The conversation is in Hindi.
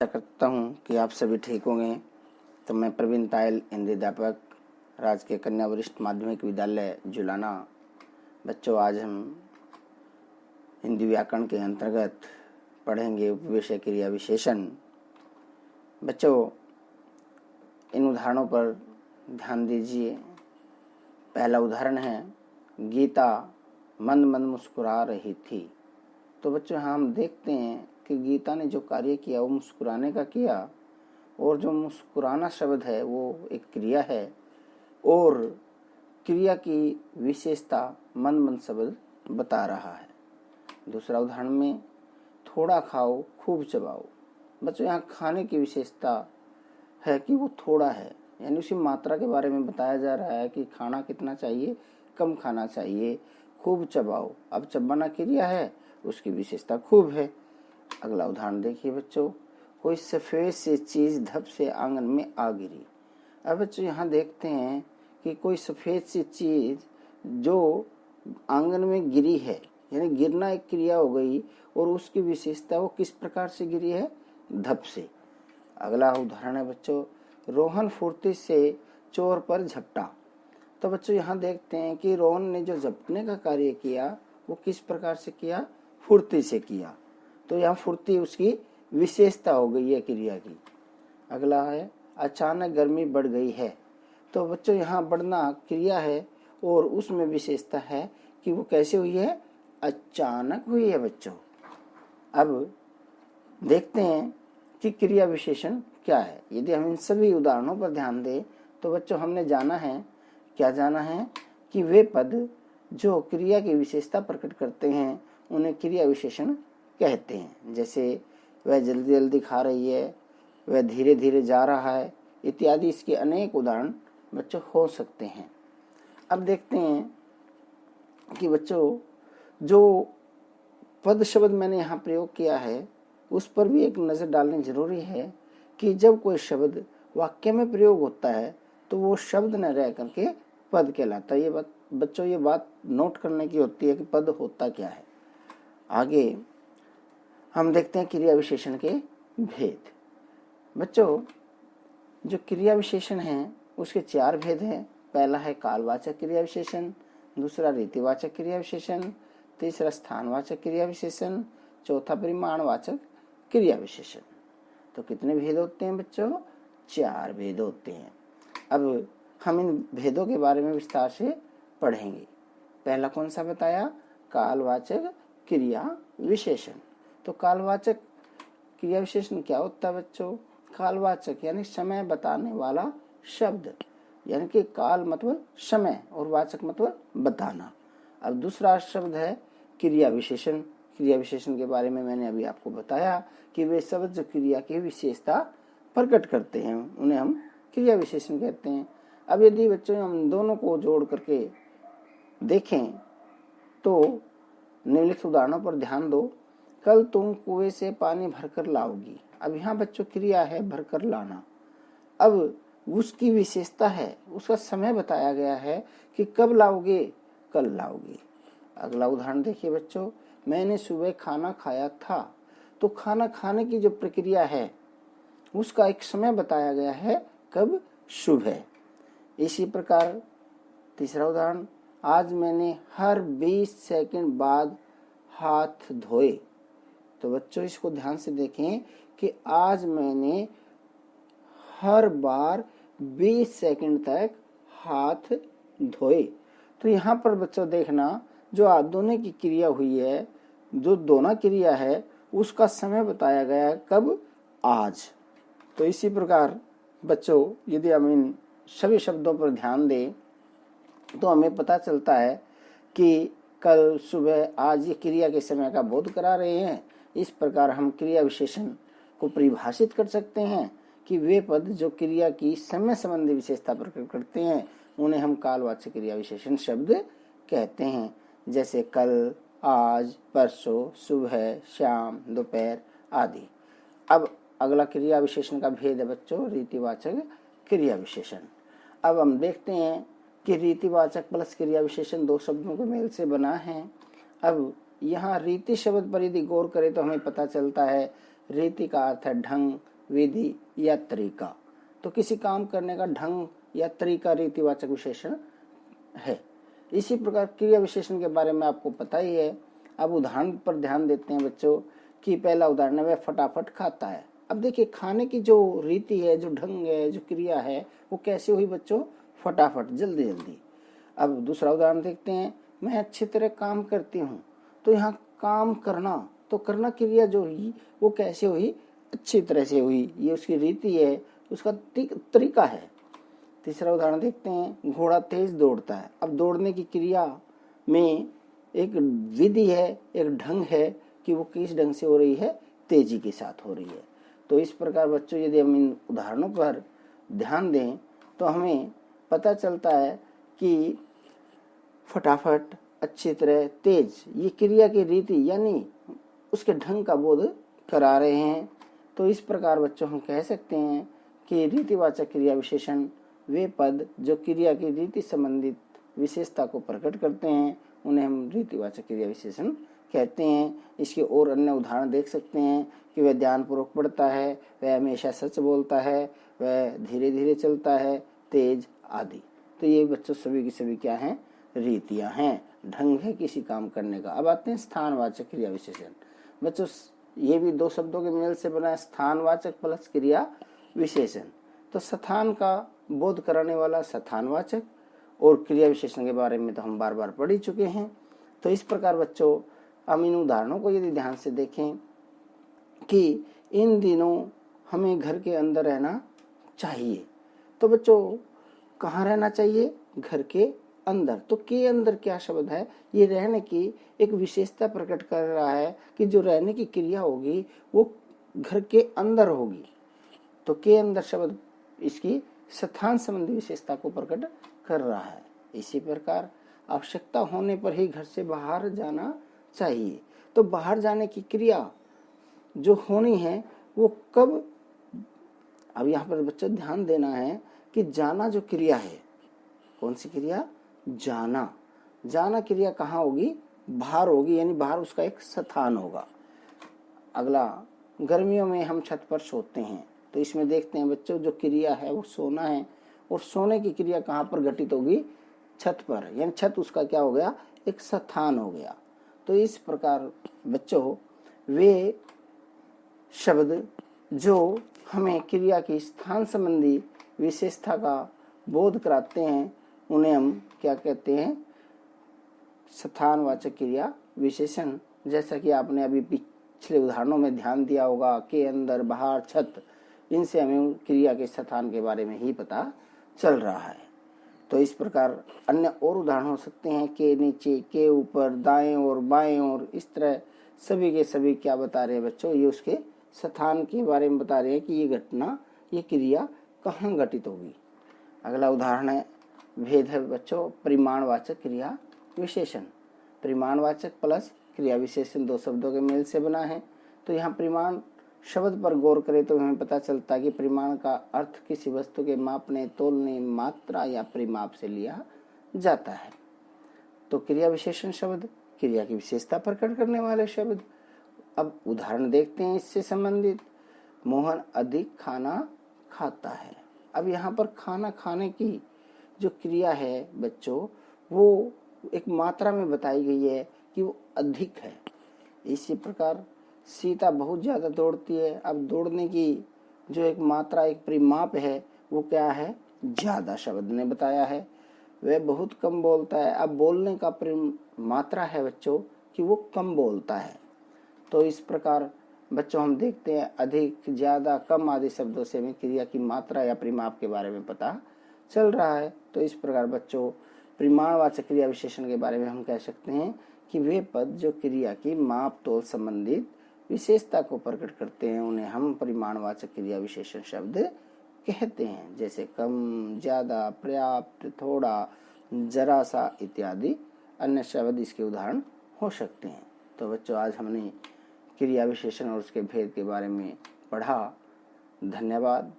आशा करता हूँ कि आप सभी ठीक होंगे। तो मैं प्रवीण तायल, हिंदी अध्यापक, राजकीय कन्या वरिष्ठ माध्यमिक विद्यालय जुलाना। बच्चों, आज हम हिंदी व्याकरण के अंतर्गत पढ़ेंगे उपविषय क्रिया विशेषण। बच्चों, इन उदाहरणों पर ध्यान दीजिए। पहला उदाहरण है, गीता मंद मंद मुस्कुरा रही थी। तो बच्चों, यहाँ हम देखते हैं कि गीता ने जो कार्य किया वो मुस्कुराने का किया, और जो मुस्कुराना शब्द है वो एक क्रिया है, और क्रिया की विशेषता मंद मंद शब्द बता रहा है। दूसरा उदाहरण में, थोड़ा खाओ खूब चबाओ। बच्चों, यहाँ खाने की विशेषता है कि वो थोड़ा है, यानी उसी मात्रा के बारे में बताया जा रहा है कि खाना कितना चाहिए, कम खाना चाहिए। खूब चबाओ, अब चबाना क्रिया है, उसकी विशेषता खूब है। अगला उदाहरण देखिए बच्चों, कोई सफेद सी चीज धप से आंगन में आ गिरी। अब बच्चों, यहाँ देखते हैं कि कोई सफेद सी चीज जो आंगन में गिरी है, यानी गिरना एक क्रिया हो गई, और उसकी विशेषता वो किस प्रकार से गिरी है, धप से। अगला उदाहरण है बच्चों, रोहन फुर्ती से चोर पर झपटा। तो बच्चों, यहाँ देखते हैं कि रोहन ने जो झपटने का कार्य किया वो किस प्रकार से किया, फुर्ती से किया। तो यहाँ फुर्ती उसकी विशेषता हो गई है क्रिया की। अगला है, अचानक गर्मी बढ़ गई है। तो बच्चों, यहाँ बढ़ना क्रिया है, और उसमें विशेषता है कि वो कैसे हुई है, अचानक हुई है। बच्चों, अब देखते हैं कि क्रिया विशेषण क्या है। यदि हम इन सभी उदाहरणों पर ध्यान दें तो बच्चों, हमने जाना है, क्या जाना है, कि वे पद जो क्रिया की विशेषता प्रकट करते हैं उन्हें क्रिया विशेषण कहते हैं। जैसे वह जल्दी जल्दी खा रही है, वह धीरे धीरे जा रहा है, इत्यादि इसके अनेक उदाहरण बच्चों हो सकते हैं। अब देखते हैं कि बच्चों, जो पद शब्द मैंने यहाँ प्रयोग किया है उस पर भी एक नजर डालनी जरूरी है कि जब कोई शब्द वाक्य में प्रयोग होता है तो वो शब्द न रह करके पद कहलाता है। ये बात नोट करने की होती है कि पद होता क्या है। आगे हम देखते हैं क्रिया विशेषण के भेद। बच्चों, जो क्रिया विशेषण है उसके 4 भेद हैं। पहला है कालवाचक क्रिया विशेषण, दूसरा रीतिवाचक क्रिया विशेषण, तीसरा स्थानवाचक क्रिया विशेषण, चौथा परिमाणवाचक क्रिया विशेषण। तो कितने भेद होते हैं बच्चों, 4 भेद होते हैं। अब हम इन भेदों के बारे में विस्तार से पढ़ेंगे। पहला कौन सा बताया, कालवाचक क्रिया विशेषण। तो कालवाचक क्रिया विशेषण क्या होता है बच्चों, कालवाचक यानी समय बताने वाला शब्द, यानी कि काल मतलब समय और वाचक मतलब बताना। अब दूसरा शब्द है क्रिया विशेषण। क्रिया विशेषण के बारे में मैंने अभी आपको बताया कि वे शब्द जो क्रिया की विशेषता प्रकट करते हैं उन्हें हम क्रिया विशेषण कहते हैं। अब यदि बच्चों हम दोनों को जोड़ करके देखें तो निम्नलिखित उदाहरणों पर ध्यान दो। कल तुम कुएं से पानी भरकर लाओगी। अब यहाँ बच्चों क्रिया है भरकर लाना। अब उसकी विशेषता है, उसका समय बताया गया है कि कब लाओगे, कल लाओगे। अगला उदाहरण देखिए बच्चों, मैंने सुबह खाना खाया था। तो खाना खाने की जो प्रक्रिया है उसका एक समय बताया गया है, कब, सुबह। इसी प्रकार तीसरा उदाहरण, आज मैंने हर 20 सेकंड बाद हाथ धोए। तो बच्चों, इसको ध्यान से देखें कि आज मैंने हर बार 20 सेकंड तक हाथ धोए। तो यहाँ पर बच्चों देखना, जो हाथ धोने की क्रिया हुई है, जो धोना क्रिया है, उसका समय बताया गया है, कब, आज। तो इसी प्रकार बच्चों, यदि हम इन सभी शब्दों पर ध्यान दें तो हमें पता चलता है कि कल, सुबह, आज ये क्रिया के समय का बोध करा रहे हैं। इस प्रकार हम क्रिया विशेषण को परिभाषित कर सकते हैं कि वे पद जो क्रिया की समय संबंधी विशेषता प्रकट करते हैं उन्हें हम कालवाचक क्रिया विशेषण शब्द कहते हैं। जैसे कल, आज, परसों, सुबह, शाम, दोपहर आदि। अब अगला क्रिया विशेषण का भेद है बच्चों, रीतिवाचक क्रिया विशेषण। अब हम देखते हैं कि रीतिवाचक प्लस क्रिया विशेषण 2 शब्दों के मेल से बना है। अब यहाँ रीति शब्द पर यदि गौर करें तो हमें पता चलता है रीति का अर्थ है ढंग, विधि या तरीका। तो किसी काम करने का ढंग या तरीका रीतिवाचक विशेषण है। इसी प्रकार क्रिया विशेषण के बारे में आपको पता ही है। अब उदाहरण पर ध्यान देते हैं बच्चों कि पहला उदाहरण है वह फटाफट खाता है। अब देखिए खाने की जो रीति है, जो ढंग है, जो क्रिया है वो कैसे हुई बच्चों? फटाफट, जल्दी जल्दी। अब दूसरा उदाहरण देखते हैं, मैं अच्छी तरह काम करती हूँ। तो यहाँ काम करना, तो करना क्रिया जो हुई वो कैसे हुई? अच्छी तरह से हुई। ये उसकी रीति है, उसका तरीका है। तीसरा उदाहरण देखते हैं, घोड़ा तेज दौड़ता है। अब दौड़ने की क्रिया में एक विधि है, एक ढंग है कि वो किस ढंग से हो रही है? तेजी के साथ हो रही है। तो इस प्रकार बच्चों यदि हम इन उदाहरणों पर ध्यान दें तो हमें पता चलता है कि फटाफट, अच्छी तरह, तेज, ये क्रिया की रीति यानी उसके ढंग का बोध करा रहे हैं। तो इस प्रकार बच्चों हम कह सकते हैं कि रीतिवाचक क्रिया विशेषण वे पद जो क्रिया की रीति संबंधित विशेषता को प्रकट करते हैं उन्हें हम रीतिवाचक क्रिया विशेषण कहते हैं। इसके और अन्य उदाहरण देख सकते हैं कि वह ध्यानपूर्वक पढ़ता है, वह हमेशा सच बोलता है, वह धीरे धीरे चलता है, तेज आदि। तो ये बच्चों सभी की सभी क्या हैं? रीतियां हैं, ढंग है किसी काम करने का। अब आते हैं स्थानवाचक क्रिया विशेषण। बच्चों ये भी दो शब्दों के मेल से बना है, स्थानवाचक प्लस क्रिया विशेषण। तो स्थान का बोध कराने वाला स्थानवाचक और क्रिया विशेषण के बारे में तो हम बार बार पढ़ ही चुके हैं। तो इस प्रकार बच्चों हम इन उदाहरणों को यदि ध्यान से देखें कि इन दिनों हमें घर के अंदर रहना चाहिए, तो बच्चों कहाँ रहना चाहिए? घर के अंदर। तो के अंदर क्या शब्द है? ये रहने की एक विशेषता प्रकट कर रहा है कि जो रहने की क्रिया होगी वो घर के अंदर होगी। तो के अंदर शब्द इसकी स्थान संबंधी विशेषता को प्रकट कर रहा है। इसी प्रकार आवश्यकता होने पर ही घर से बाहर जाना चाहिए। तो बाहर जाने की क्रिया जो होनी है वो कब? अब यहाँ पर बच्चों ध्यान देना है कि जाना जो क्रिया है, कौन सी क्रिया? जाना। जाना क्रिया कहाँ होगी? बाहर होगी, यानी बाहर उसका एक स्थान होगा। अगला, गर्मियों में हम छत पर सोते हैं। तो इसमें देखते हैं बच्चों जो क्रिया है वो सोना है, और सोने की क्रिया कहाँ पर घटित होगी? छत पर, यानी छत उसका क्या हो गया? एक स्थान हो गया। तो इस प्रकार बच्चों वे शब्द जो हमें क्रिया की स्थान संबंधी विशेषता का बोध कराते हैं उन्हें हम क्या कहते हैं? स्थानवाचक क्रिया विशेषण। जैसा कि आपने अभी पिछले उदाहरणों में ध्यान दिया होगा, के अंदर, बाहर, छत, इनसे हमें क्रिया के स्थान के बारे में ही पता चल रहा है। तो इस प्रकार अन्य और उदाहरण हो सकते हैं, के नीचे, के ऊपर, दाएं और बाएं और, इस तरह सभी के सभी क्या बता रहे हैं बच्चों? ये उसके स्थान के बारे में बता रहे हैं कि ये घटना, ये क्रिया कहाँ घटित होगी। अगला उदाहरण है, भेद है बच्चों परिमाणवाचक क्रिया विशेषण। परिमाणवाचक प्लस क्रिया विशेषण दो शब्दों के मेल से बना है। तो यहाँ परिमाण शब्द पर गौर करें तो हमें पता चलता है कि परिमाण का अर्थ किसी वस्तु के मापने, तोलने, मात्रा या परिमाप से लिया जाता है। तो क्रिया विशेषण शब्द क्रिया की विशेषता प्रकट करने वाले शब्द। अब उदाहरण देखते हैं इससे संबंधित। मोहन अधिक खाना खाता है। अब यहाँ पर खाना खाने की जो क्रिया है बच्चों वो एक मात्रा में बताई गई है कि वो अधिक है। इसी प्रकार सीता बहुत ज्यादा दौड़ती है। अब दौड़ने की जो एक मात्रा, एक परिमाप है वो क्या है? ज्यादा शब्द ने बताया है। वह बहुत कम बोलता है। अब बोलने का मात्रा है बच्चों कि वो कम बोलता है। तो इस प्रकार बच्चों हम देखते हैं अधिक, ज्यादा, कम आदि शब्दों से हमें क्रिया की मात्रा या परिमाप के बारे में पता चल रहा है। तो इस प्रकार बच्चों परिमाणवाचक क्रिया विशेषण के बारे में हम कह सकते हैं कि वे पद जो क्रिया की माप तोल संबंधित विशेषता को प्रकट करते हैं उन्हें हम परिमाणवाचक क्रिया विशेषण शब्द कहते हैं। जैसे कम, ज्यादा, पर्याप्त, थोड़ा, जरा सा इत्यादि अन्य शब्द इसके उदाहरण हो सकते हैं। तो बच्चों आज हमने क्रिया विशेषण और उसके भेद के बारे में पढ़ा। धन्यवाद।